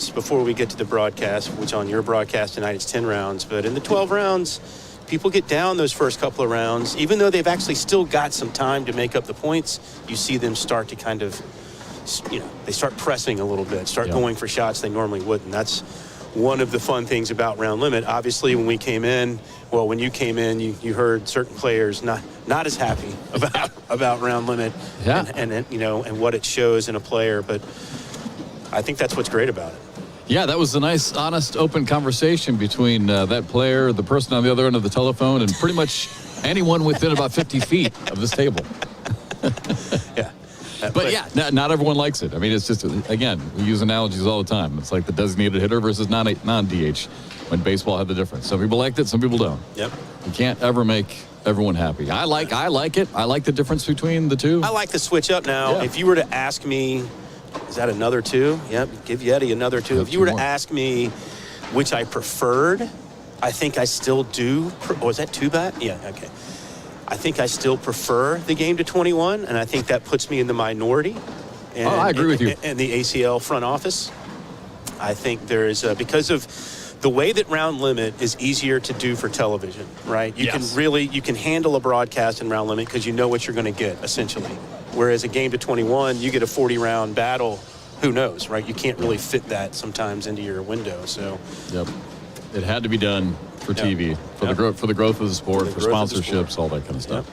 rounds before we get to the broadcast, which on your broadcast tonight it's 10 rounds. But in the 12 rounds, people get down those first couple of rounds. Even though they've actually still got some time to make up the points, you see them start to kind of, they start pressing a little bit, start going for shots they normally wouldn't. That's one of the fun things about round limit. Obviously, when you came in, you heard certain players not as happy about round limit and what it shows in a player. But I think that's what's great about it. Yeah, that was a nice, honest, open conversation between that player, the person on the other end of the telephone, and pretty much anyone within about 50 feet of this table. Yeah. But not everyone likes it. I mean, it's just, again, we use analogies all the time. It's like the designated hitter versus non-DH when baseball had the difference. Some people liked it, some people don't. Yep. You can't ever make everyone happy. I like it. I like the difference between the two. I like the switch up now. Yeah. If you were to ask me, is that another 2? Yep, give Yeti another 2. If you were to ask me which I preferred, I think I still do. Was that 2 bat? Yeah, okay. I think I still prefer the game to 21, and I think that puts me in the minority. And, I agree with you. And the ACL front office. I think there is, because of the way that round limit is easier to do for television, right? You can handle a broadcast in round limit because you know what you're going to get, essentially. Whereas a game to 21, you get a 40-round battle. Who knows, right? You can't really fit that sometimes into your window. So, yep, it had to be done for TV, for the growth of the sport, for sponsorships, all that kind of stuff,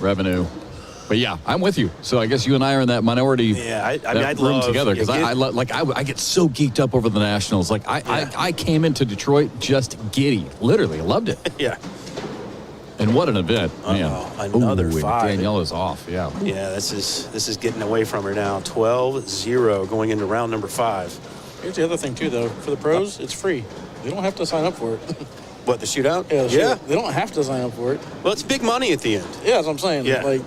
Revenue. But yeah, I'm with you. So I guess you and I are in that minority. Yeah, I'd room love together because I get so geeked up over the Nationals. Like I came into Detroit just giddy, literally. I loved it. Yeah. And what an event, man. Another 5. Danielle is off, yeah. Yeah, this is getting away from her now. 12-0 going into round number 5. Here's the other thing, too, though. For the pros, it's free. They don't have to sign up for it. What, the shootout? Yeah. They don't have to sign up for it. Well, it's big money at the end. Yeah, that's what I'm saying. Yeah.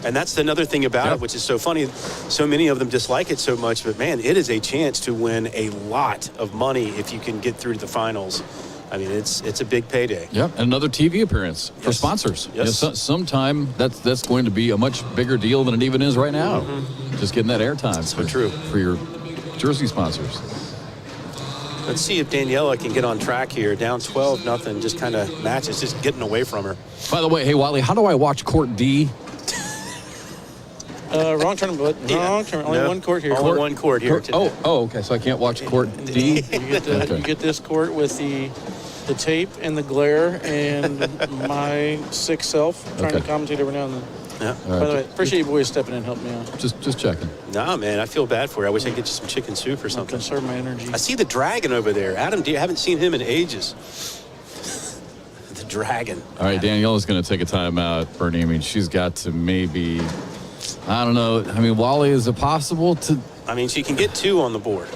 And that's another thing about it, which is so funny. So many of them dislike it so much, but, man, it is a chance to win a lot of money if you can get through to the finals. I mean, it's a big payday. Yeah, and another TV appearance for sponsors. Yes. Sometime that's going to be a much bigger deal than it even is right now. Mm-hmm. Just getting that airtime. So true. For your jersey sponsors. Let's see if Daniela can get on track here. Down 12-0, just kind of matches, just getting away from her. By the way, hey, Wiley, how do I watch Court D? Wrong tournament. Wrong tournament. Only one court here. Only one court here today. Okay. So I can't watch Court D? You get this court with the tape and the glare and my sick self trying to commentate every now and then. Yeah. By the way, appreciate you boys stepping in and helping me out. Just checking. Nah, man, I feel bad for you. I wish I could get you some chicken soup or something. Conserve my energy. I see the dragon over there. Adam, you haven't seen him in ages. The dragon. All right, Daniela's going to take a timeout, Bernie. I mean, she's got to maybe, I don't know. I mean, Wally, is it possible to? I mean, she can get 2 on the board.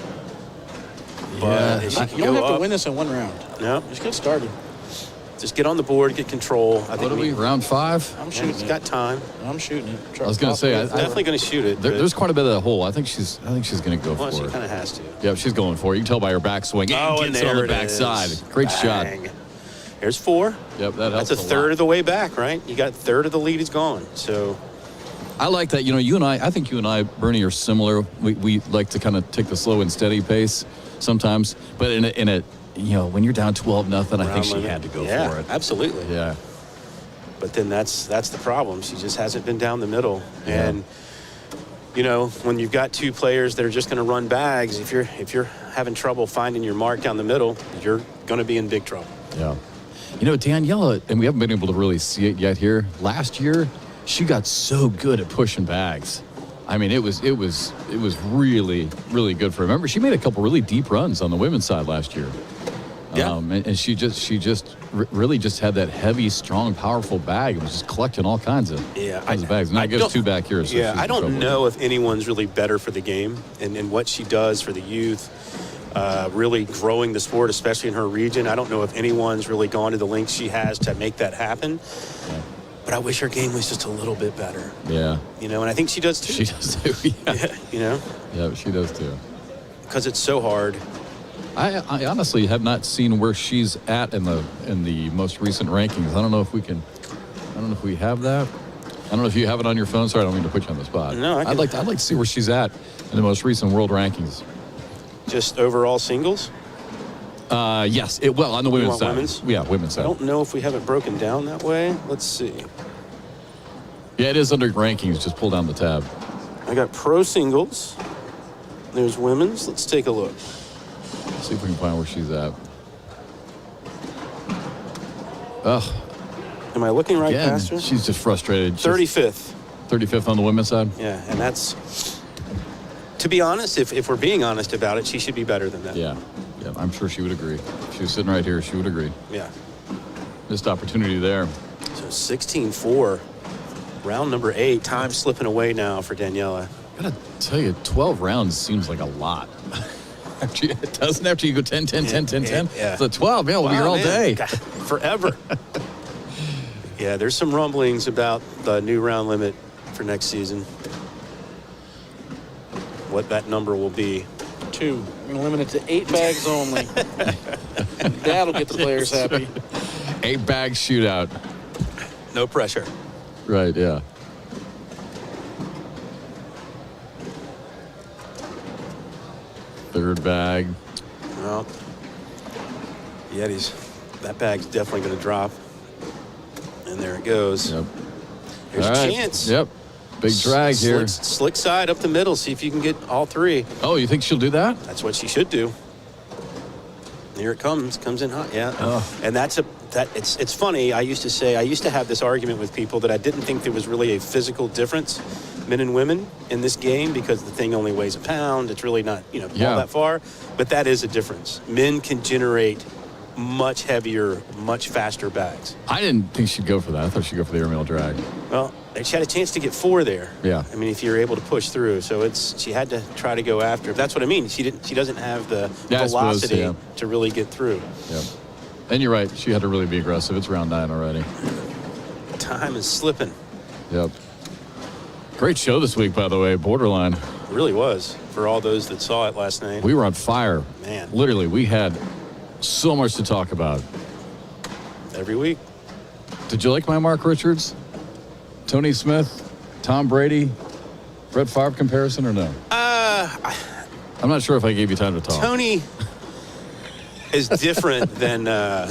But if she can you don't go have to up, win this in one round. No. Just get started. Just get on the board, get control. I think what are we, round 5? I'm shooting. She's got time. I'm shooting it. I was going to say, Definitely going to shoot it. There's quite a bit of that hole. I think she's going to go for it. Well, she kind of has to. Yeah, she's going for it. You can tell by her backswing. And gets it on there the it backside. is. Great Bang. shot. There's 4. Yep, that helps. That's a third of the way back, right? You got a third of the lead is gone. So I like that. You know, I think you and I, Bernie, are similar. We like to kind of take the slow and steady pace sometimes. But in a when you're down 12-0, I think she had to go for it. Absolutely. Yeah. But then that's the problem. She just hasn't been down the middle. Yeah. And when you've got 2 players that are just going to run bags, if you're having trouble finding your mark down the middle, you're going to be in big trouble. Yeah. Daniela, and we haven't been able to really see it yet here. Last year, she got so good at pushing bags. I mean, it was really, really good for her. Remember, she made a couple really deep runs on the women's side last year. Yeah. And she just really just had that heavy, strong, powerful bag. It was just collecting all kinds of bags. And I guess 2 back here. So I don't know if anyone's really better for the game and what she does for the youth. Really growing the sport, especially in her region. I don't know if anyone's really gone to the lengths she has to make that happen. Yeah. But I wish her game was just a little bit better. Yeah. And I think she does too. She does too, yeah. Yeah, she does too. Because it's so hard. I honestly have not seen where she's at in the most recent rankings. I don't know if we have that. I don't know if you have it on your phone. Sorry, I don't mean to put you on the spot. No, I'd like to see where she's at in the most recent world rankings. Just overall singles? Yes. On the women's want side. women's? Yeah, women's side. I don't know if we have it broken down that way. Let's see. Yeah, it is under rankings. Just pull down the tab. I got pro singles. There's women's. Let's take a look. See if we can find where she's at. Ugh. Am I looking right Again, past her? she's just frustrated. 35th. 35th on the women's side. Yeah, and that's, to be honest, if we're being honest about it, she should be better than that. Yeah, I'm sure she would agree. If she was sitting right here, she would agree. Yeah. Missed opportunity there. So 16-4, round number 8. Time slipping away now for Daniela. I gotta tell you, 12 rounds seems like a lot. It doesn't after you go 10, 10, 10, 10, 10. Yeah. So 12, we'll be here all man. day. God, forever. Yeah, there's some rumblings about the new round limit for next season. What that number will be. 2. We're going to limit it to 8 bags only. That'll get the players happy. 8-bag shootout. No pressure. Right, yeah. Third bag. Well, that bag's definitely going to drop. And there it goes. Yep. Here's All a right. chance. Yep. Big drag here. Slick side up the middle. See if you can get all 3. Oh, you think she'll do that? That's what she should do. Here it comes in hot. Yeah. Oh. And it's funny. I used to have this argument with people that I didn't think there was really a physical difference, men and women, in this game because the thing only weighs a pound. It's really not, all that far. But that is a difference. Men can generate much heavier, much faster bags. I didn't think she'd go for that. I thought she'd go for the airmail drag. Well, she had a chance to get 4 there. Yeah. I mean, if you're able to push through, so she had to try to go after. That's what I mean. She doesn't have the velocity to really get through. Yep. And you're right. She had to really be aggressive. It's round 9 already. Time is slipping. Yep. Great show this week, by the way. Borderline. It really was for all those that saw it last night. We were on fire. Man. Literally, we had so much to talk about. Every week. Did you like my Mark Richards, Tony Smith, Tom Brady, Brett Favre comparison or no? I'm not sure if I gave you time to talk. Tony is different than, I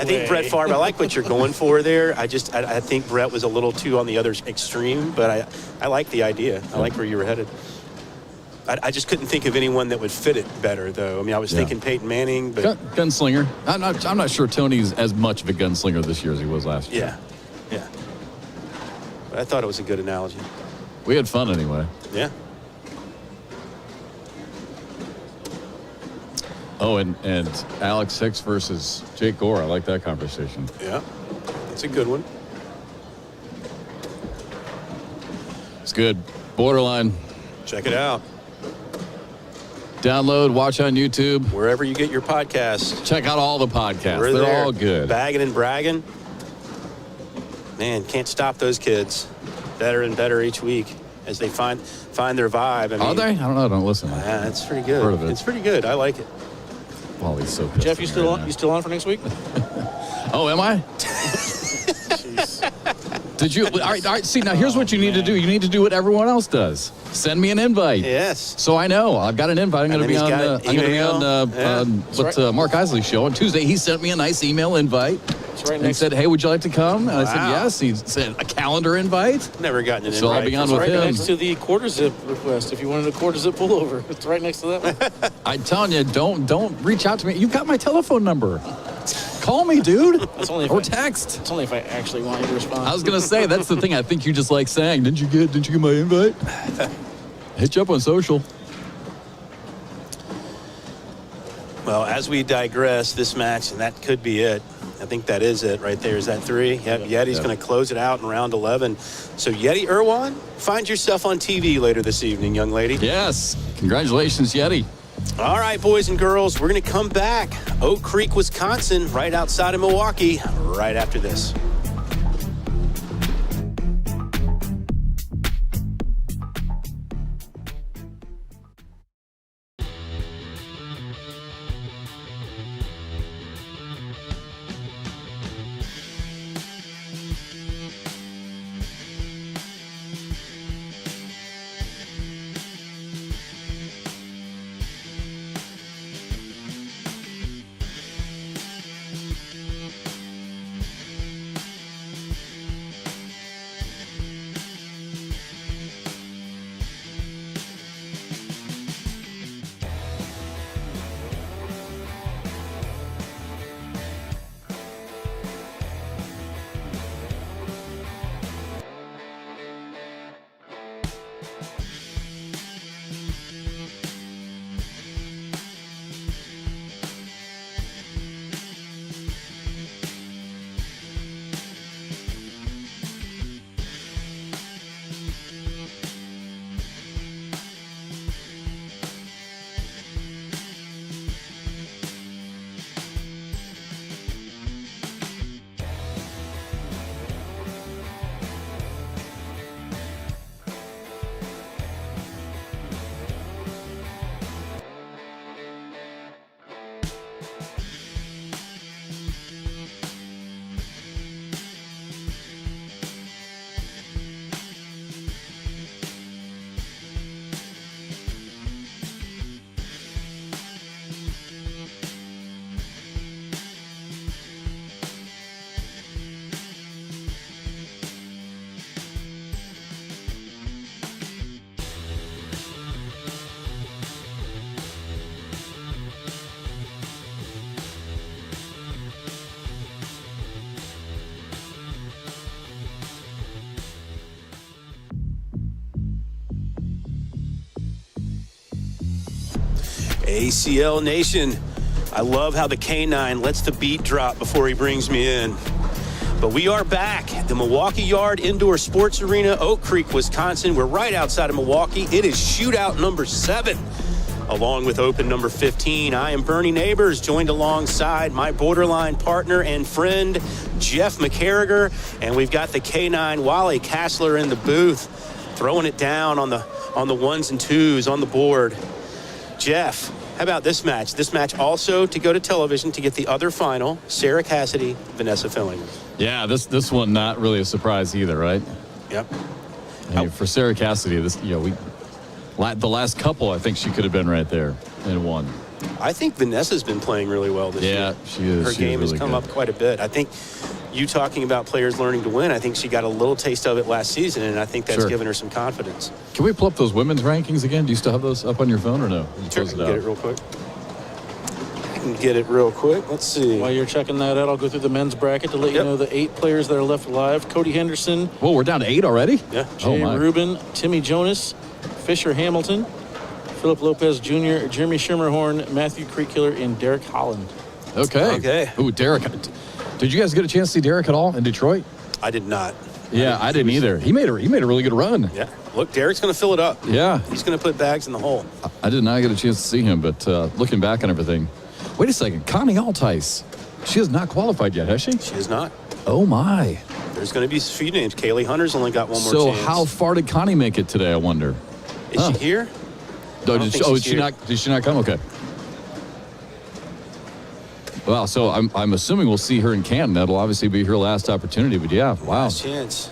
think Brett Favre, I like what you're going for there. I think Brett was a little too on the other extreme, but I like the idea. I like where you were headed. I just couldn't think of anyone that would fit it better, though. I mean, I was thinking Peyton Manning, but gunslinger. I'm not sure Tony's as much of a gunslinger this year as he was last year. Yeah. But I thought it was a good analogy. We had fun anyway. Yeah. Oh, and Alex Hicks versus Jake Gore. I like that conversation. Yeah. That's a good one. It's good. Borderline. Check it out. Download, watch on YouTube. Wherever you get your podcasts. Check out all the podcasts. We're They're there. all good. Bagging and bragging. Man, can't stop those kids. Better and better each week as they find their vibe. I mean, Are they? I don't know. I don't listen. Yeah, it's pretty good. Heard of it. It's pretty good. I like it. Wally's so pissed. Jeff, you at me still right on? now. You still on for next week? Oh, am I? Did you? All right. See, now here's what you need to do. You need to do what everyone else does. Send me an invite. Yes. So I know I've got an invite. I'm going to be on. I'm going to be on Mark Isley's show on Tuesday. He sent me a nice email invite. It's right And next. said, "Hey, would you like to come?" And I said, Wow. "Yes." He said, "A calendar invite." Never gotten an So I'll invite. be on from with right him. next to the quarter zip request. If you wanted a quarter zip pullover, it's right next to that one. I'm telling you, don't reach out to me. You've got my telephone number. Call me, dude. That's only if Or I- text. It's only if I actually want you to respond. I was gonna say that's the thing. I think you just like saying, "Didn't you get my invite?" Hit you up on social. Well, as we digress, this match, and that could be it. I think that is it right there. Is that 3? Yep. Yeti's Yep. going to close it out in round 11. So Yeti Irwan, find yourself on TV later this evening, young lady. Yes. Congratulations, Yeti. All right, boys and girls, we're going to come back. Oak Creek, Wisconsin, right outside of Milwaukee, right after this. ACL Nation, I love how the K9 lets the beat drop before he brings me in. But we are back at the Milwaukee Yard Indoor Sports Arena, Oak Creek, Wisconsin. We're right outside of Milwaukee. It is shootout number 7, along with open number 15. I am Bernie Neighbors, joined alongside my borderline partner and friend, Jeff McCarriger. And we've got the K9 Wally Kassler in the booth, throwing it down on the ones and twos on the board. Jeff, how about this match? This match also to go to television to get the other final, Sarah Cassidy, Vanessa Fillinger. Yeah, this one not really a surprise either, right? Yep. For Sarah Cassidy, the last couple, I think she could have been right there and won. I think Vanessa's been playing really well this year. Yeah, she is. Her game has come up quite a bit. I think you talking about players learning to win, I think she got a little taste of it last season, and I think that's given her some confidence. Can we pull up those women's rankings again? Do you still have those up on your phone or no? Sure, I can get it real quick. Let's see. While you're checking that out, I'll go through the men's bracket to let you know the 8 players that are left alive. Cody Henderson. Whoa, we're down to 8 already? Yeah. Jay Rubin, Timmy Jonas, Fisher Hamilton, Philip Lopez Jr., Jeremy Schermerhorn, Matthew Creekkiller, and Derek Holland. Okay. Ooh, Derek. Did you guys get a chance to see Derek at all in Detroit? I did not. Yeah, I didn't either. He made a really good run. Yeah. Look, Derek's going to fill it up. Yeah. He's going to put bags in the hole. I did not get a chance to see him, but looking back on everything. Wait a second. Connie Altice. She has not qualified yet, has she? She is not. Oh, my. There's going to be a few names. Kaylee Hunter's only got one more chance. So how far did Connie make it today, I wonder? Is she here? Did she not come? Okay. Wow, so I'm assuming we'll see her in Canton. That'll obviously be her last opportunity, but yeah, wow. Last chance.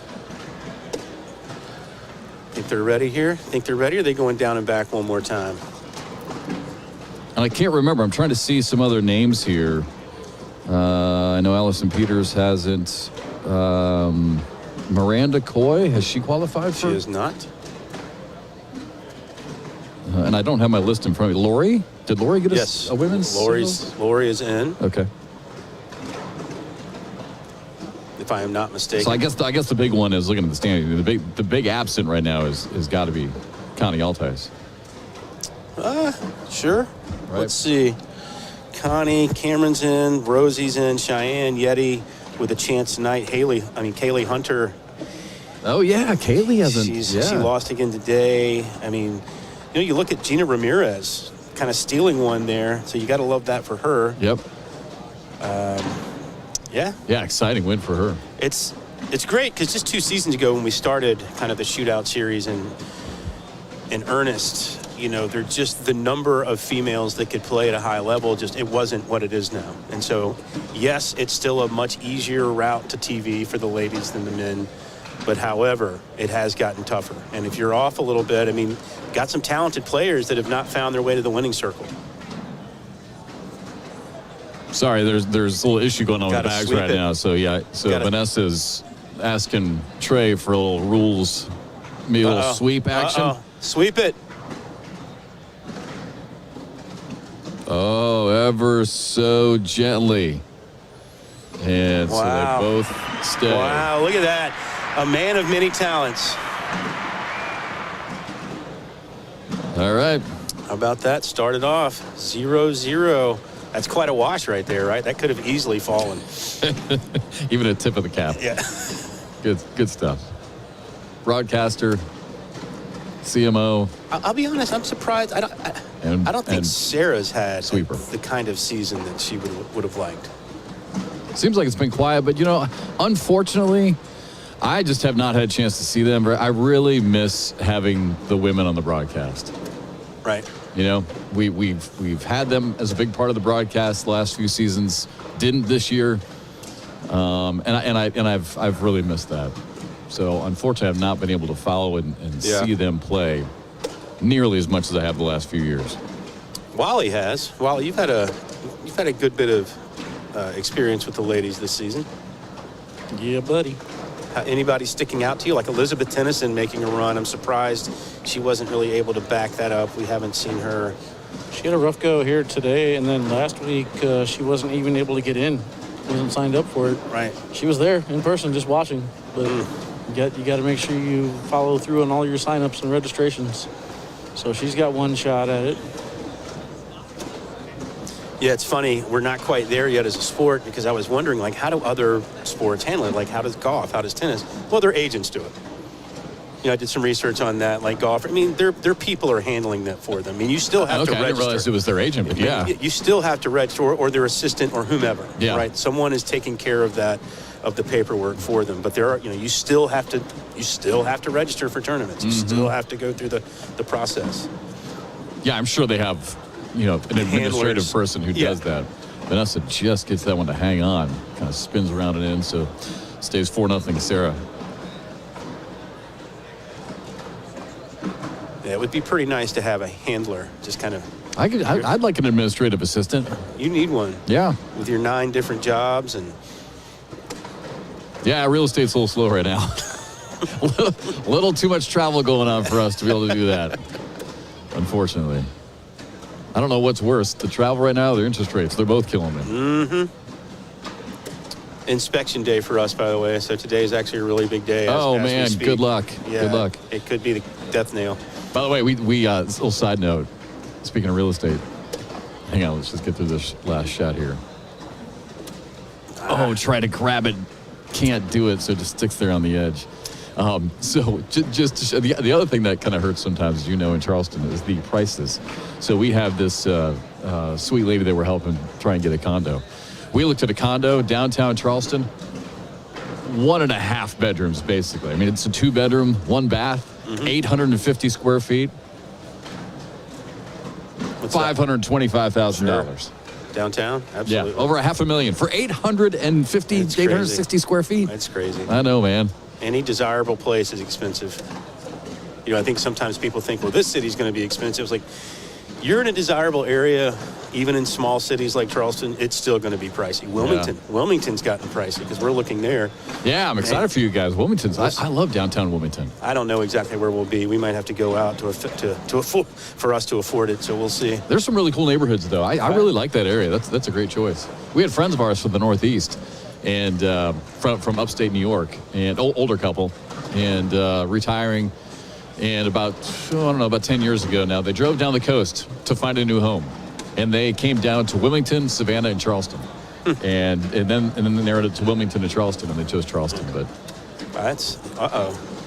Think they're ready here? Think they're ready, or are they going down and back one more time? And I can't remember. I'm trying to see some other names here. I know Allison Peters hasn't. Miranda Coy, has she qualified for? She is not. And I don't have my list in front of me. Lori? Did Lori get a women's? Lori is in. Okay. If I am not mistaken. So I guess the big one is looking at the standing. The big absent right now is got to be Connie Altice. Sure. Right. Let's see. Connie, Cameron's in, Rosie's in, Cheyenne, Yeti with a chance tonight. Kaylee Hunter. Oh yeah, Kaylee hasn't. She lost again today. I mean, you look at Gina Ramirez kind of stealing one there, so you got to love that for her. Yep. Yeah, exciting win for her. It's great because just 2 seasons ago when we started kind of the shootout series in earnest, they're just the number of females that could play at a high level, it wasn't what it is now. And so, yes, it's still a much easier route to TV for the ladies than the men. But however, it has gotten tougher. And if you're off a little bit, got some talented players that have not found their way to the winning circle. Sorry, there's a little issue going on with the bags right now. So Vanessa's asking Trey for a little rules, maybe a little sweep action. Sweep it. Oh, ever so gently. And so they both stay. Wow, look at that. A man of many talents. All right. How about that? Started off 0-0. That's quite a wash right there, right? That could have easily fallen. Even a tip of the cap. Yeah. Good stuff. Broadcaster, CMO. I'll be honest, I'm surprised. I don't think Sarah's had the kind of season that she would have liked. Seems like it's been quiet, but unfortunately, I just have not had a chance to see them. I really miss having the women on the broadcast. Right. We've had them as a big part of the broadcast the last few seasons. Didn't this year, and I've really missed that. So unfortunately, I've not been able to follow and see them play nearly as much as I have the last few years. Wally has. Wally, you've had a good bit of experience with the ladies this season. Yeah, buddy. Anybody sticking out to you? Like Elizabeth Tennyson making a run. I'm surprised she wasn't really able to back that up. We haven't seen her. She had a rough go here today, and then last week she wasn't even able to get in. Wasn't signed up for it. Right. She was there in person just watching. But you got to make sure you follow through on all your signups and registrations. So she's got one shot at it. Yeah, it's funny. We're not quite there yet as a sport because I was wondering, like, how do other sports handle it? Like, how does golf? How does tennis? Well, their agents do it. I did some research on that, like golf. I mean, their people are handling that for them. I mean, you still have to register. I didn't realize it was their agent, but yeah. You still have to register, or their assistant, or whomever. Yeah. Right. Someone is taking care of that, of the paperwork for them. But there are, you still have to register for tournaments. You still have to go through the process. Yeah, I'm sure they have, an administrative Handlers. person who does that. Vanessa just gets that one to hang on, kind of spins around and in, so stays 4-0 Sarah. Yeah, it would be pretty nice to have a handler, just kind of. I'd like an administrative assistant. You need one. Yeah. With your 9 different jobs and. Yeah, real estate's a little slow right now. a little too much travel going on for us to be able to do that, unfortunately. I don't know what's worse, the travel right now or the interest rates. They're both killing me. Mm-hmm. Inspection day for us, by the way. So today is actually a really big day. Oh, man, good luck. Yeah, good luck. It could be the death nail. By the way, we little side note, speaking of real estate, hang on, let's just get through this last shot here. Oh, try to grab it. Can't do it, so it just sticks there on the edge. So just to show, the other thing that kind of hurts sometimes, as you know, in Charleston is the prices. So we have this sweet lady that we're helping try and get a condo. We looked at a condo downtown Charleston, 1.5 bedrooms, basically. I mean, it's a 2-bedroom, 1 bath, 850 square feet, $525,000. Sure. Downtown? Absolutely. Yeah, over $500,000 for 860 square feet. That's crazy. I know, man. Any desirable place is expensive. I think sometimes people think, well, this city's going to be expensive. It's like, you're in a desirable area, even in small cities like Charleston, it's still going to be pricey. Wilmington's gotten pricey because we're looking there. Yeah, I'm excited for you guys. Wilmington's, I love downtown Wilmington. I don't know exactly where we'll be. We might have to go out for us to afford it, so we'll see. There's some really cool neighborhoods, though. I really like that area. That's a great choice. We had friends of ours from the Northeast and from upstate New York, and older couple, and retiring. And about 10 years ago now, they drove down the coast to find a new home. And they came down to Wilmington, Savannah, and Charleston. and then they narrowed it to Wilmington and Charleston, and they chose Charleston. But that's,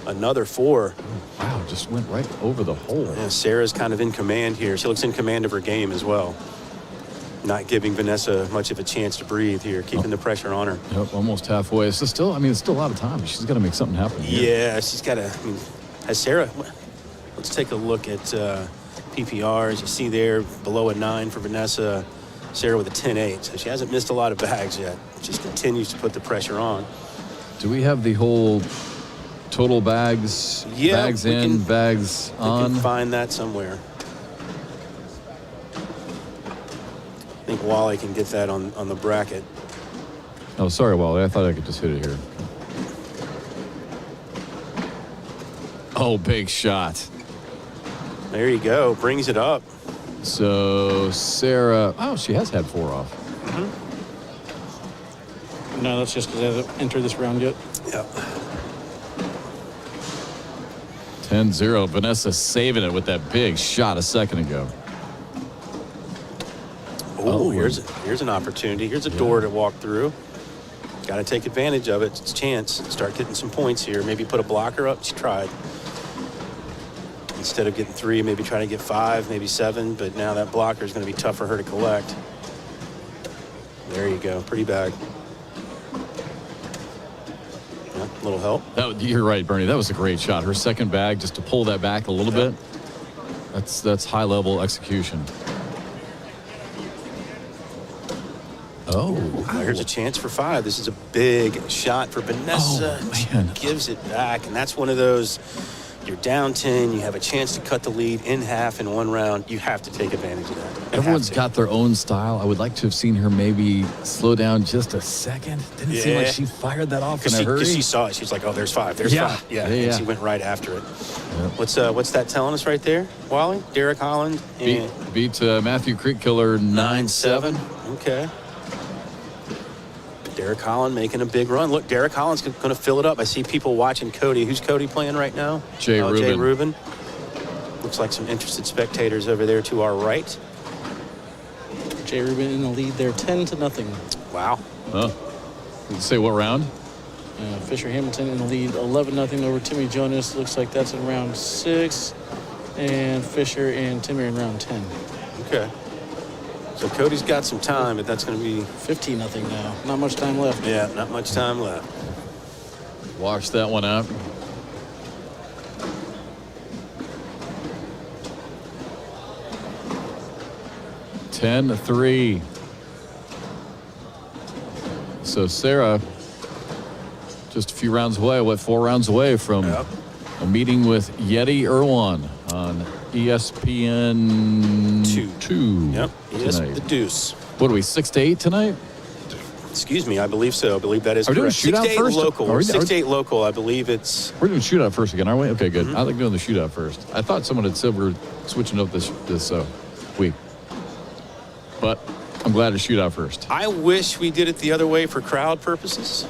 another 4. Wow, just went right over the hole. Yeah, Sarah's kind of in command here. She looks in command of her game as well. Not giving Vanessa much of a chance to breathe here, keeping the pressure on her. Yep, almost halfway. So still, it's still a lot of time. She's got to make something happen here. Yeah, she's got to, has Sarah, let's take a look at PPRs. You see there below a 9 for Vanessa, Sarah with a 10-8. So she hasn't missed a lot of bags yet. Just continues to put the pressure on. Do we have the whole total bags, bags in, bags on? We can find that somewhere. I think Wally can get that on the bracket. Oh, sorry, Wally. I thought I could just hit it here. Oh, big shot. There you go. Brings it up. So Sarah, she has had 4 off. No, that's just because I haven't entered this round yet. Yep. 10-0. Vanessa saving it with that big shot a second ago. Here's an opportunity. Here's a door to walk through. Got to take advantage of it. It's a chance. Start getting some points here. Maybe put a blocker up. She tried. Instead of getting 3, maybe try to get 5, maybe 7. But now that blocker is going to be tough for her to collect. There you go. Pretty bag. Yeah, a little help. You're right, Bernie. That was a great shot. Her second bag, just to pull that back a little bit. That's high-level execution. Oh, Here's a chance for 5. This is a big shot for Vanessa. Oh, man. She gives it back, and that's one of those. You're down 10. You have a chance to cut the lead in half in 1 round. You have to take advantage of that. Everyone's got their own style. I would like to have seen her maybe slow down just a second. Didn't seem like she fired that off in a hurry. Because she saw it. She's like, oh, there's 5. There's 5. Yeah. And she went right after it. Yep. What's that telling us right there, Wally? Derek Holland? Beat Matthew Creekkiller 9-7. Okay. Derek Holland making a big run. Look, Derek Holland's going to fill it up. I see people watching Cody. Who's Cody playing right now? Jay Rubin. Looks like some interested spectators over there to our right. Jay Rubin in the lead there, 10-0. Wow. Say what round? Fisher Hamilton in the lead, 11-0 over Timmy Jonas. Looks like that's in round 6. And Fisher and Timmy are in round 10. Okay. So Cody's got some time, but that's going to be 15-0 now. Not much time left. Yeah, not much time left. Wash that one out. Ten 3. So Sarah, just a few rounds away, 4 rounds away from a meeting with Yeti Irwan on ESPN 2. Yep, tonight. The Deuce. What are we, 6 to 8 tonight? Excuse me, I believe so. I believe that is Are we doing correct. 6 to 8 shootout first? local. 6 to 8 local, I believe it's... We're doing shootout first again, aren't we? Okay, good. I like doing the shootout first. I thought someone had said we were switching up this week. But I'm glad to shoot out first. I wish we did it the other way for crowd purposes.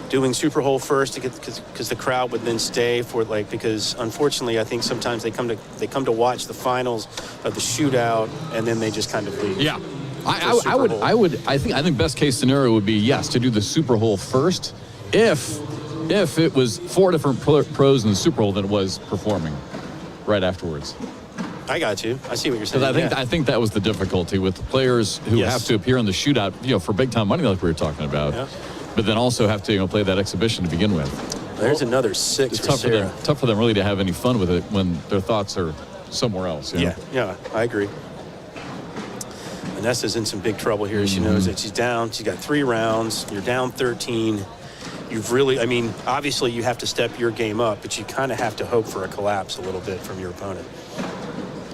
Doing Super Bowl first because the crowd would then stay for because unfortunately I think sometimes they come to watch the finals of the shootout and then they just kind of leave. Yeah. I think best case scenario would be yes to do the Super Bowl first if it was 4 different pros in the Super Bowl than it was performing right afterwards. I got you. I see what you're saying. Because I think that was the difficulty with the players who have to appear in the shootout, for big time money like we were talking about, but then also have to play that exhibition to begin with. There's another 6 It's for Sarah. tough for them really to have any fun with it when their thoughts are somewhere else. Yeah, I agree. Vanessa's in some big trouble here. She knows that she's down. She's got 3 rounds. You're down 13. You've really, obviously you have to step your game up, but you kind of have to hope for a collapse a little bit from your opponent.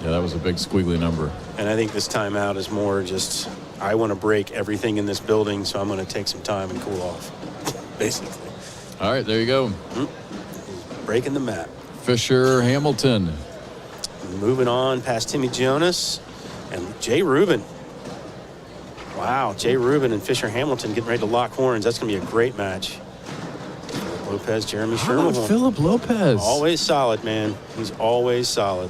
Yeah, that was a big squiggly number. And I think this timeout is more just, I want to break everything in this building, so I'm going to take some time and cool off, basically. All right, there you go. Breaking the map. Fisher Hamilton. Moving on past Timmy Jonas and Jay Rubin. Wow, Jay Rubin and Fisher Hamilton getting ready to lock horns. That's going to be a great match. Lopez, Jeremy Sherman. Philip Lopez. Always solid, man. He's always solid.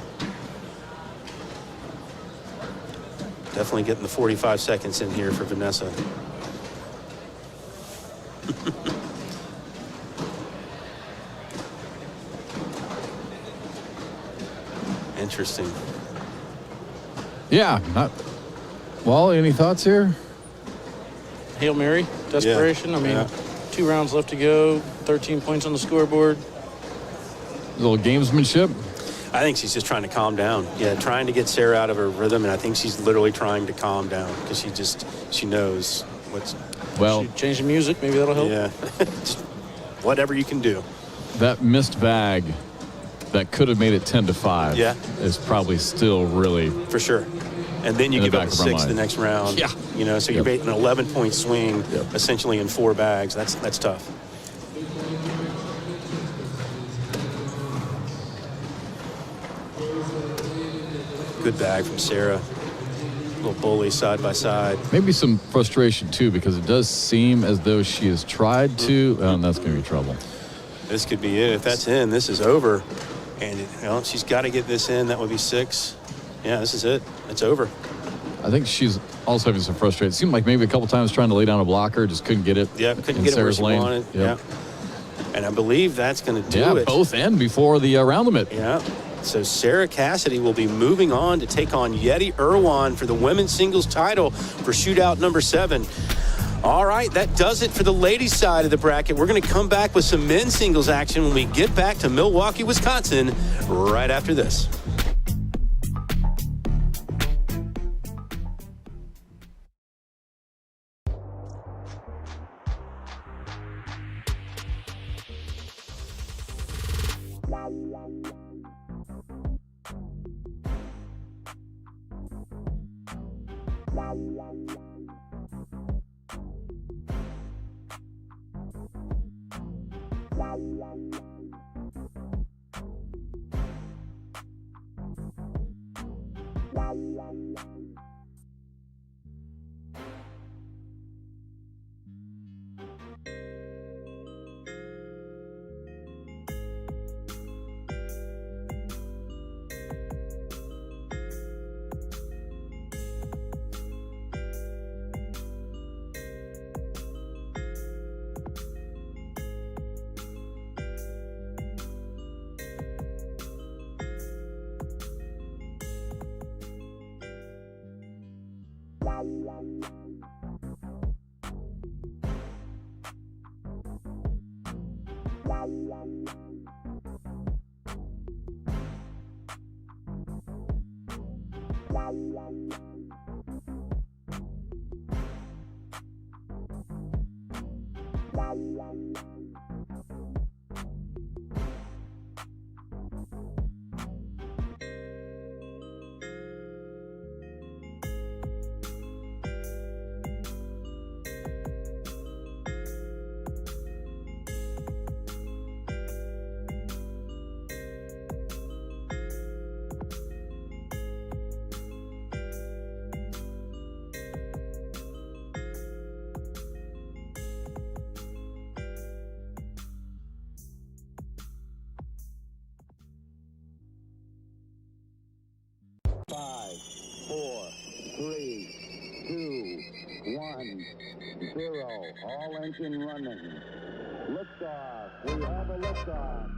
Definitely getting the 45 seconds in here for Vanessa. Interesting. Yeah. Any thoughts here? Hail Mary, desperation. Yeah. 2 rounds left to go, 13 points on the scoreboard. A little gamesmanship. I think she's just trying to calm down. Yeah, trying to get Sarah out of her rhythm, and I think she's literally trying to calm down because she knows what's... Well, Should change the music, maybe that'll help. Yeah, just whatever you can do. that missed bag that could have made it 10-5 is probably still really... For sure. And then you give up a 6 the next round. Yeah. So you're making an 11-point swing essentially in 4 bags. That's tough. Good bag from Sarah. Little bully side by side. Maybe some frustration, too, because it does seem as though she has tried to... and that's going to be trouble. This could be it. If that's in, this is over. And she's got to get this in. That would be 6. Yeah, this is it. It's over. I think she's also having some frustration. It seemed like maybe a couple times trying to lay down a blocker, just couldn't get it. Yeah, couldn't get it where she wanted. Yep. Yeah. And I believe that's going to do it. Yeah, both end before the round limit. Yeah. So Sarah Cassidy will be moving on to take on Yeti Irwan for the women's singles title for shootout number 7. All right, that does it for the ladies' side of the bracket. We're going to come back with some men's singles action when we get back to Milwaukee, Wisconsin, right after this. Five, four, three, two, one, zero. All engine running. Liftoff. We have a liftoff.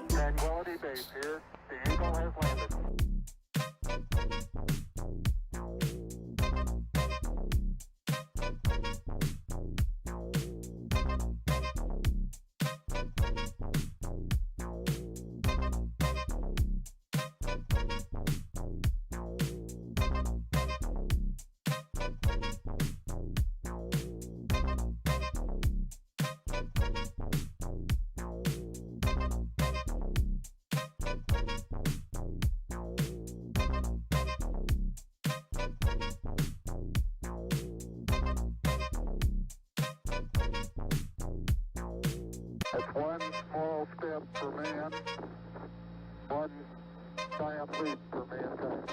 Tranquility Base here. The Eagle has landed. That's one small step for man, one giant leap for mankind.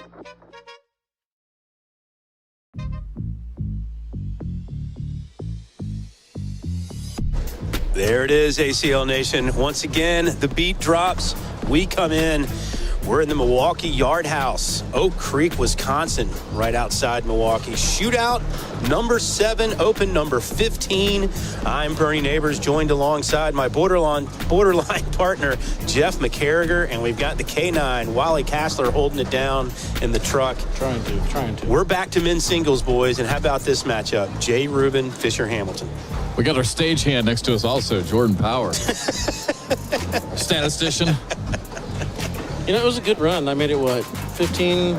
There it is, ACL Nation. Once again, the beat drops. We come in. We're in the Milwaukee Yard House, Oak Creek, Wisconsin, right outside Milwaukee. Shootout number 7, open number 15. I'm Bernie Neighbors, joined alongside my borderline partner, Jeff McCarriger, and we've got the K9, Wally Kassler, holding it down in the truck. Trying to. We're back to men's singles, boys, and how about this matchup? Jay Rubin, Fisher Hamilton. We got our stagehand next to us also, Jordan Power. Statistician. You know, it was a good run. I made it, 14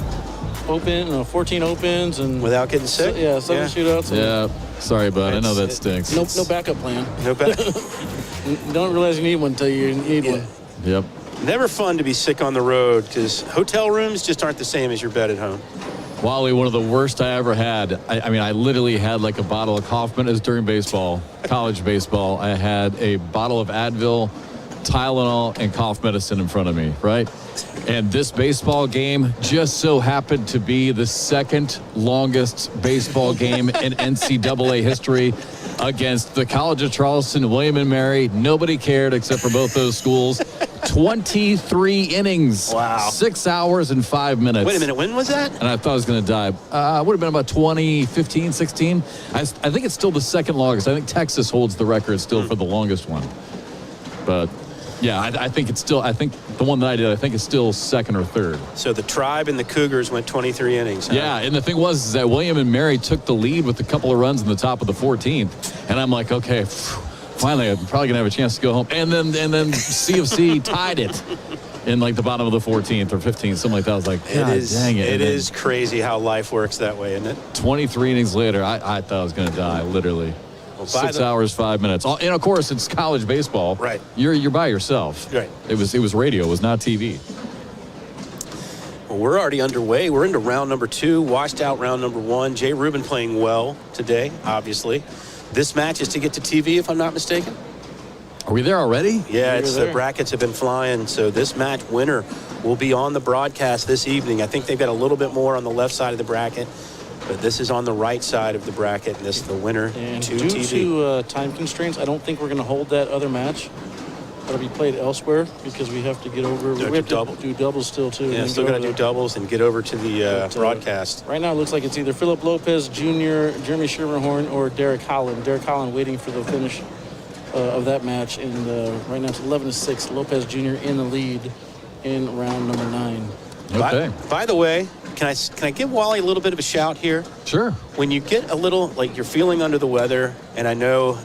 opens. And Without getting sick? seven shootouts. Yeah, sorry, bud. I know that stinks. No backup plan. No bad. Don't realize you need one until you need one. Yep. Never fun to be sick on the road because hotel rooms just aren't the same as your bed at home. Wally, one of the worst I ever had. I mean, I literally had like a bottle of Kaufman. It was during baseball, college baseball. I had a bottle of Advil, Tylenol, and cough medicine in front of me, right? And this baseball game just so happened to be the second longest baseball game in NCAA history against the College of Charleston, William and Mary. Nobody cared except for both those schools. 23 innings. Wow. 6 hours and 5 minutes. Wait a minute, when was that? And I thought I was going to die. Would have been about 2015, 16. I think it's still the second longest. I think Texas holds the record still for the longest one. But yeah, I think it's still, I think the one that I did, I think it's still second or third. So the Tribe and the Cougars went 23 innings. Huh? Yeah, and the thing was is that William and Mary took the lead with a couple of runs in the top of the 14th. And I'm like, okay, finally, I'm probably going to have a chance to go home. And then CFC tied it in like the bottom of the 14th or 15th, something like that. I was like, God dang it. It is crazy how life works that way, isn't it? 23 innings later, I thought I was going to die, literally. by 6 hours, 5 minutes. And of course, it's college baseball. Right. You're by yourself. Right. It was radio. It was not TV. Well, we're already underway. We're into round number 2, washed out round number 1. Jay Rubin playing well today, obviously. This match is to get to TV, if I'm not mistaken. Are we there already? Yeah, We're the there. brackets have been flying, so this match winner will be on the broadcast this evening. I think they've got a little bit more on the left side of the bracket, but this is on the right side of the bracket, and this is the winner And to due TV. to time constraints, I don't think we're going to hold that other match. That'll be played elsewhere because we have to get over. Do We have to double. do doubles still too. Yeah, and still go got to to do doubles and get over to the broadcast. Right now, it looks like it's either Philip Lopez Jr., Jeremy Shermerhorn, or Derek Holland. Derek Holland waiting for the finish of that match. And right now it's 11-6. Lopez Jr. in the lead in round number 9. Okay. By the way, can I give Wally a little bit of a shout here? Sure. When you get a little, like you're feeling under the weather, and I know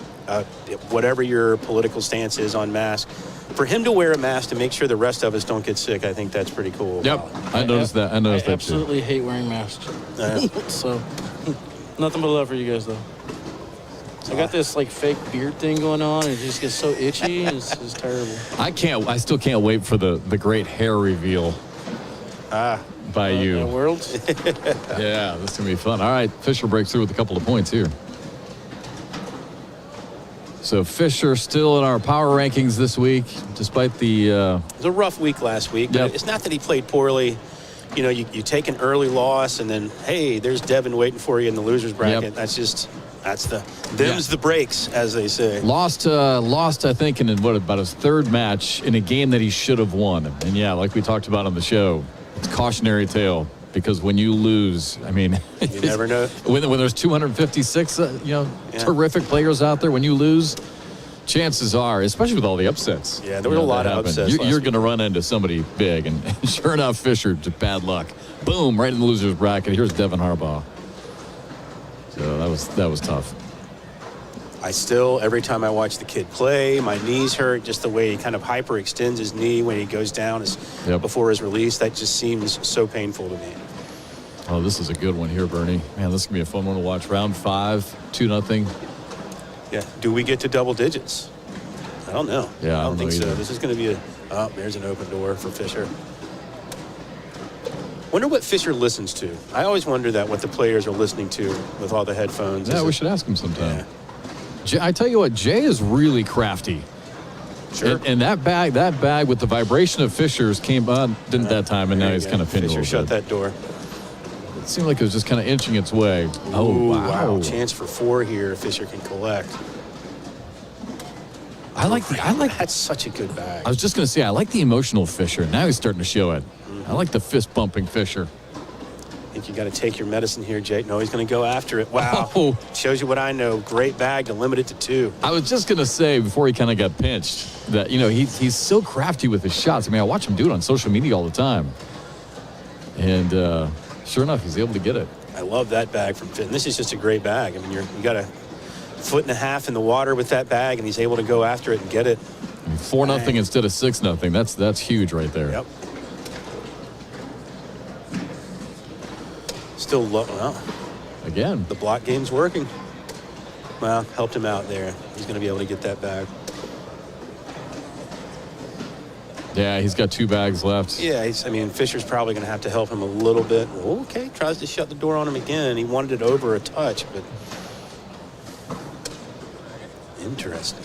whatever your political stance is on masks, for him to wear a mask to make sure the rest of us don't get sick, I think that's pretty cool. Yep. I noticed that. I noticed I that too. absolutely hate wearing masks. So, nothing but love for you guys, though. I got this like fake beard thing going on, and it just gets so itchy. It's terrible. I still can't wait for the great hair reveal. By you. Worlds. Yeah, this is gonna be fun. All right, Fisher breaks through with a couple of points here. So Fisher still in our power rankings this week, despite the. It was a rough week last week, but Yep. it's not that he played poorly. You know, you take an early loss, and then, hey, there's Devin waiting for you in the loser's bracket. Yep. Them's the breaks, as they say. Lost, I think, in about his third match in a game that he should have won. And yeah, like we talked about on the show, it's cautionary tale because when you lose, I mean, You never know. when there's 256, Yeah. terrific players out there, when you lose, chances are, especially with all the upsets. Yeah, there were a lot of upsets last You're week. going to run into somebody big, and sure enough, Fisher, just bad luck. Boom, right in the loser's bracket. Here's Devin Harbaugh. So that was tough. I still, every time I watch the kid play, my knees hurt. Just the way he kind of hyperextends his knee when he goes down Yep. before his release. That just seems so painful to me. Oh, this is a good one here, Bernie. Man, this is going to be a fun one to watch. Round 5, 2-0. Yeah. Do we get to double digits? I don't know. Yeah, I don't think know so. either. This is going to be there's an open door for Fisher. Wonder what Fisher listens to. I always wonder that, what the players are listening to with all the headphones. Yeah, Is we it- show ask him sometime. Yeah. I tell you what, Jay is really crafty. Sure. And that bag with the vibration of Fisher's came on, didn't that time, and now There he's you kind go. of pinned a Fisher little shut bit. that door. It seemed like it was just kind of inching its way. Oh, Ooh, wow. Chance for 4 here. Fisher can collect. I like That's such a good bag. I was just going to say, I like the emotional Fisher. Now he's starting to show it. I like the fist-bumping Fisher. I think you got to take your medicine here, Jake. No, he's going to go after it. Wow. Oh. Shows you what I know. Great bag to limit it to 2. I was just going to say, before he kind of got pinched, that, he's so crafty with his shots. I mean, I watch him do it on social media all the time. And sure enough, he's able to get it. I love that bag from Finn. This is just a great bag. I mean, you got a 1.5 feet in the water with that bag, and he's able to go after it and get it. I mean, 4-0 instead of 6-0. That's huge right there. Yep. Still well, Again. the block game's working. Well, helped him out there. He's going to be able to get that bag. Yeah, he's got 2 bags left. Yeah, Fisher's probably going to have to help him a little bit. Okay, tries to shut the door on him again. He wanted it over a touch, but interesting.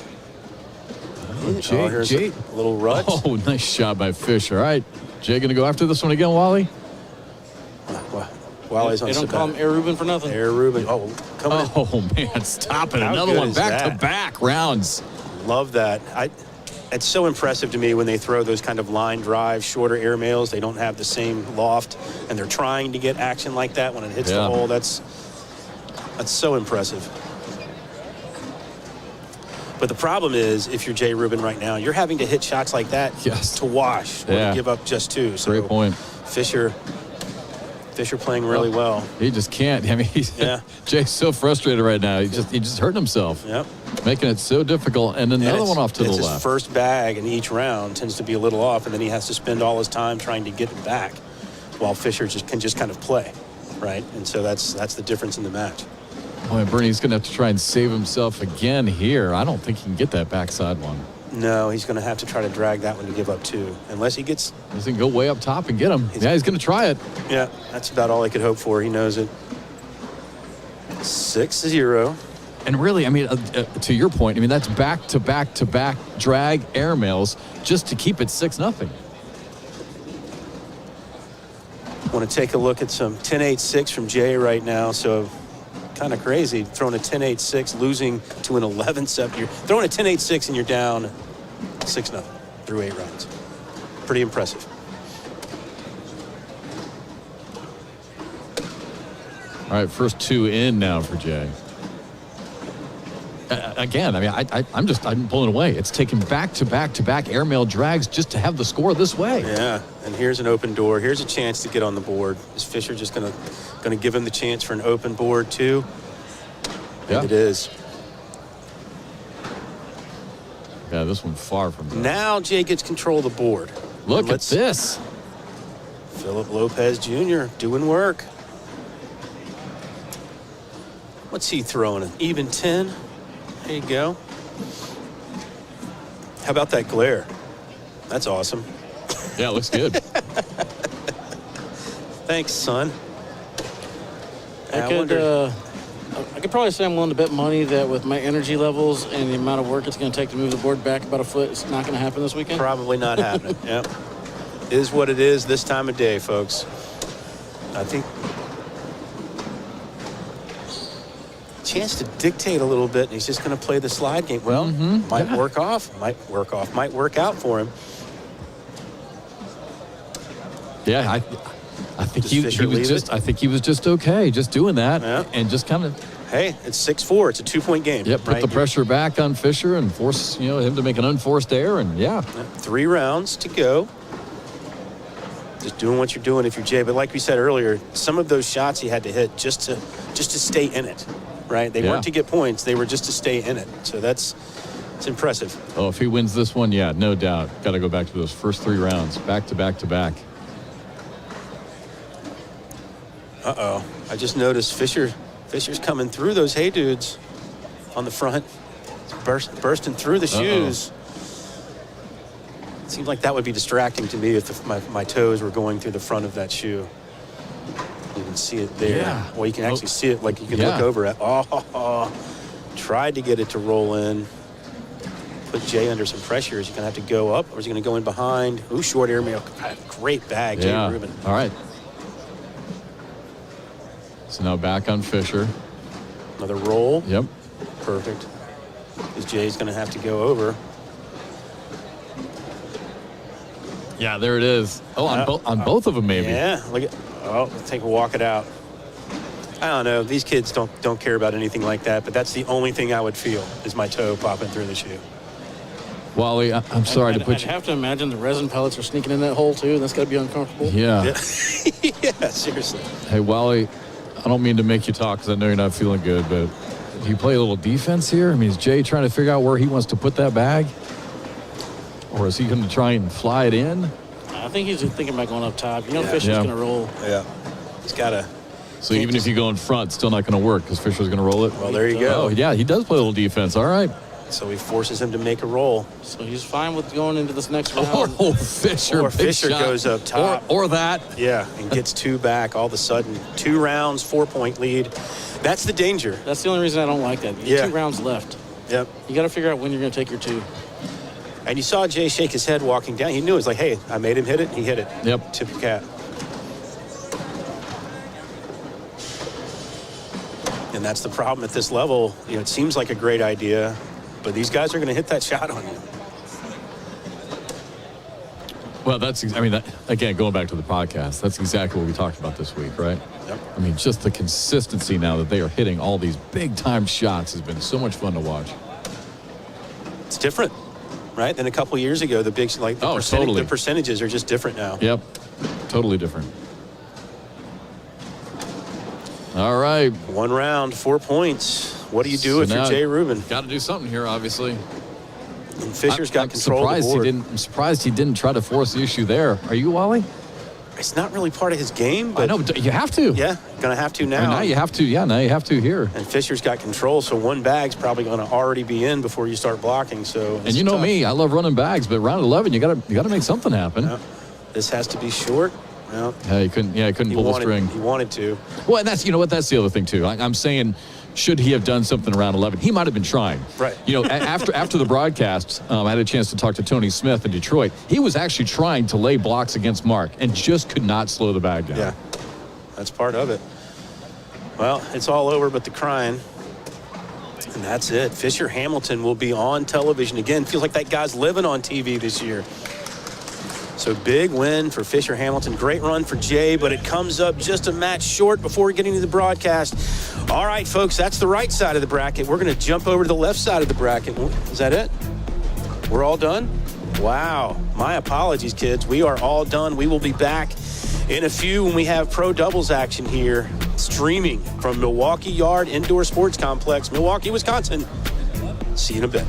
Here's Jay. a little rut. Oh, nice shot by Fisher. All right, Jay going to go after this one again, Wally? Wally's on They don't call him Air Rubin for nothing. Air Rubin. Oh, coming in. Oh, man, stop it. How Another good one is back-to-back rounds. Love that. It's so impressive to me when they throw those kind of line drive, shorter airmails. They don't have the same loft, and they're trying to get action like that when it hits the hole. That's so impressive. But the problem is, if you're Jay Rubin right now, you're having to hit shots like that to wash or to give up just 2. So great point. Fisher playing really well. He just can't. I mean, Jay's so frustrated right now. He just hurting himself. Yep. Making it so difficult. And another one off to the it's left. His first bag in each round tends to be a little off, and then he has to spend all his time trying to get it back, while Fisher can just kind of play, right? And so that's the difference in the match. Oh, and Bernie's going to have to try and save himself again here. I don't think he can get that backside one. No, he's going to have to try to drag that one to give up 2. Unless he gets... He can go way up top and get him. He's going to try it. Yeah, that's about all he could hope for. He knows it. 6-0. And really, I mean, to your point, I mean, that's back-to-back-to-back drag airmails just to keep it 6-0. Want to take a look at some 10-8-6 from Jay right now. So kind of crazy throwing a 10-8-6, losing to an 11-7. You're throwing a 10-8-6 and you're down 6-0 through 8 rounds. Pretty impressive. All right, first 2 in now for Jay. Again, I mean, I'm blown away. It's taken back-to-back-to-back airmail drags just to have the score this way. Yeah, and here's an open door. Here's a chance to get on the board. Is Fisher just gonna give him the chance for an open board too? Yeah, and it is. Yeah, this one's far from done. Now Jay gets control of the board. Look at this. Philip Lopez Jr. doing work. What's he throwing? An even 10? There you go. How about that glare? That's awesome. Yeah, it looks good. Thanks, son. I could probably say I'm willing to bet money that with my energy levels and the amount of work it's going to take to move the board back about a foot, it's not going to happen this weekend. Probably not happening. Yep. Is what it is this time of day, folks. I think chance to dictate a little bit, and he's just going to play the slide game. Well, might work work out for him. Yeah, I think he was just. I think he was just okay, just doing that, and just kind of. Hey, it's 6-4. It's a 2-point game. Yep. Put the pressure back on Fisher and force him to make an unforced error, and 3 rounds to go. Just doing what you're doing if you're Jay. But like we said earlier, some of those shots he had to hit just to stay in it. Right? They weren't to get points. They were just to stay in it. So it's impressive. Oh, if he wins this one, yeah, no doubt. Got to go back to those first 3 rounds, back to back to back. Uh-oh. I just noticed Fisher's coming through those Hey Dudes on the front. Bursting through the shoes. It seemed like that would be distracting to me if my toes were going through the front of that shoe. You can see it there. Yeah. Well, you can actually see it like you can look over it. Tried to get it to roll in. Put Jay under some pressure. Is he going to have to go up or is he going to go in behind? Ooh, short airmail. Great bag, Jay Rubin. All right. So now back on Fisher. Another roll. Yep. Perfect. Because Jay's going to have to go over. Yeah, there it is. Oh, on both of them, maybe. Yeah. Look at. Oh, let's take a walk it out. I don't know. These kids don't care about anything like that, but that's the only thing I would feel is my toe popping through the shoe. Wally, I'm sorry to put you. I have to imagine the resin pellets are sneaking in that hole too. That's got to be uncomfortable. Yeah. Yeah, seriously. Hey, Wally, I don't mean to make you talk because I know you're not feeling good, but do you play a little defense here? I mean, is Jay trying to figure out where he wants to put that bag? Or is he going to try and fly it in? I think he's thinking about going up top. Fisher's going to roll. Yeah. He's got to. So even if you go in front, it's still not going to work because Fisher's going to roll it? Well, there you go. Oh, yeah, he does play a little defense. All right. So he forces him to make a roll. So he's fine with going into this next round. Fisher goes up top. Or that. Yeah, and gets 2 back all of a sudden. 2 rounds, 4-point lead. That's the danger. That's the only reason I don't like that. You have 2 rounds left. Yep. You got to figure out when you're going to take your 2. And you saw Jay shake his head walking down. He knew it was like, hey, I made him hit it. He hit it. Yep. Tip the cap. And that's the problem at this level. It seems like a great idea, but these guys are going to hit that shot on you. Well, again, going back to the podcast, that's exactly what we talked about this week, right? Yep. I mean, just the consistency now that they are hitting all these big-time shots has been so much fun to watch. It's different, right? Than a couple years ago, the totally. The percentages are just different now. Yep, totally different. All right. 1 round, 4 points. What do you do if you're Jay Rubin? Got to do something here, obviously. And Fisher's got control of the board. I'm surprised he didn't try to force the issue there. Are you, Wally? It's not really part of his game, but I know, but you have to. yeah, gonna have to now. I mean, now you have to. Yeah, now you have to here. And Fisher's got control, so one bag's probably going to already be in before you start blocking. So, And you know tough. me, I love running bags, but round 11, you gotta make something happen. Yeah. This has to be short. Well, Yeah, he couldn't pull the string. He wanted to. Well, and that's, you know what, that's the other thing too. I'm saying, should he have done something around 11? He might have been trying. Right. You know, after the broadcast, I had a chance to talk to Tony Smith in Detroit. He was actually trying to lay blocks against Mark and just could not slow the bag down. Yeah, that's part of it. Well, it's all over but the crying. And that's it. Fisher Hamilton will be on television again. Feels like that guy's living on TV this year. So big win for Fisher Hamilton. Great run for Jay, but it comes up just a match short before getting to the broadcast. All right, folks, that's the right side of the bracket. We're going to jump over to the left side of the bracket. Is that it? We're all done? Wow. My apologies, kids. We are all done. We will be back in a few when we have pro doubles action here, streaming from Milwaukee Yard Indoor Sports Complex, Milwaukee, Wisconsin. See you in a bit.